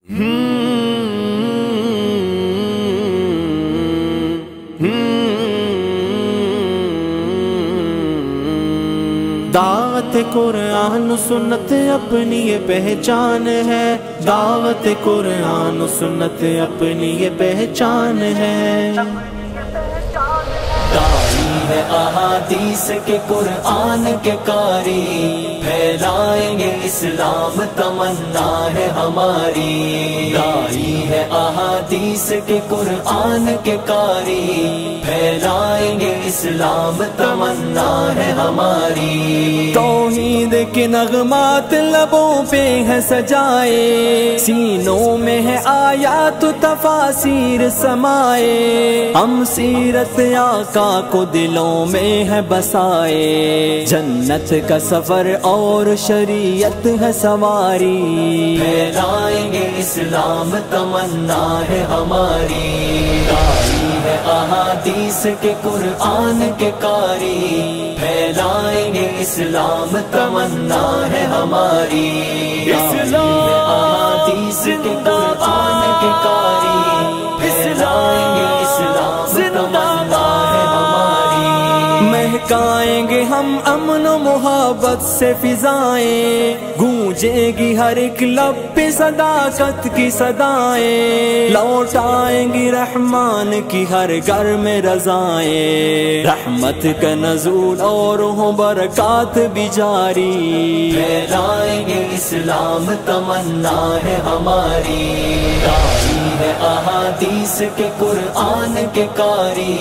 دعوت قرآن و سنت اپنی یہ پہچان ہے، دعوت قرآن و سنت اپنی یہ پہچان ہے۔ داعی ہے احادیث کے قرآن کے قاری، پھیلائیں گے اسلام تمنا ہے ہماری۔ داعی ہے احادیث کے قرآن کے قاری، پھیلائیں گے اسلام تمنا ہے ہماری۔ توحید کے نغمات لبوں پہ ہے سجائے، سینوں میں ہے آیات و تفاسیر سمائے، ہم سیرت آقا کو دلوں میں ہے بسائے، جنت کا سفر اور شریعت ہے سواری، پھیلائیں گے اسلام تمنا ہے ہماری۔ داعی ہے احادیث کے قرآن کے قاری، پھیلائیں گے اسلام تمنا ہے ہماری۔ اسلام احادیث کے قرآن کے قاری، پھیلائیں گے اسلام تمنا ہے ہماری۔ مہکائیں گے ہم امن و محبت سے فضائیں، گونجے گی ہر ایک لب پہ صداقت کی صدائیں، لوٹائیں گی رحمان کی ہر گھر میں رضائیں، رحمت کا نزول اور ہوں برکات بھی جاری، پھیلائیں گے اسلام تمنا ہے ہماری۔ داعی ہے احادیث کے قرآن کے قاری،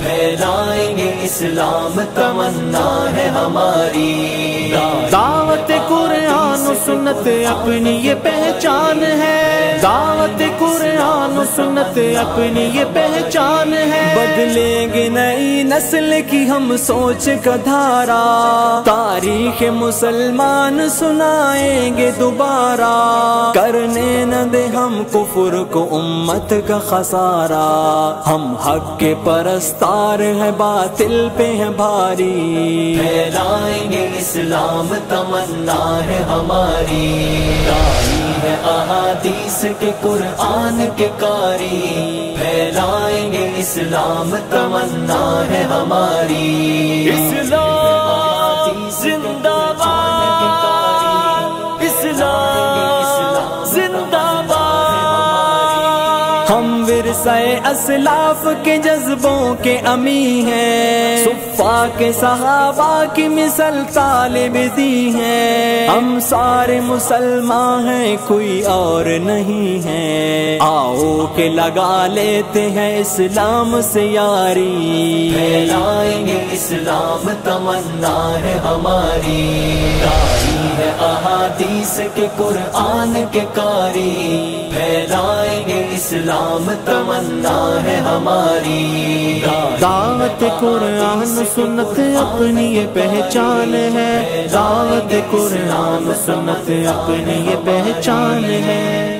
پھیلائیں گے اسلام تمنا ہے ہماری۔ دعوت قرآن و سنت اپنی یہ پہچان ہے، دعوت قرآن و سنت اپنی یہ پہچان ہے۔ بدلیں گے نئی نسل کی ہم سوچ کا دھارا، تاریخ مسلمان سنائیں گے دوبارہ، کرنے نہ دے ہم کفر کو امت کا خسارہ، ہم حق کے پرستار ہیں باطل پہ ہیں بھاری، پھیلائیں گے اسلام تمنا ہے ہماری۔ داعی ہے احادیث کے قرآن کے قاری، پھیلائیں گے اسلام تمنا ہے ہماری۔ اسلام زندہ باد، اسلام زندہ باد، ہم ورثہ اسلاف کے جذبوں کے امی ہیں، صفا کے صحابہ کی مثل طالب دی ہیں، ہم سارے مسلمان ہیں کوئی اور نہیں ہے، آؤ کہ لگا لیتے ہیں اسلام سے یاری، پھیلائیں گے اسلام تمنا ہے ہماری۔ داعی ہے احادیث کے قرآن کے قاری، پھیلائیں گے اسلام تمنا ہے ہماری۔ دعوت قرآن سنت اپنی یہ پہچان ہے، دعوت قرآن سنت اپنی یہ پہچان ہے۔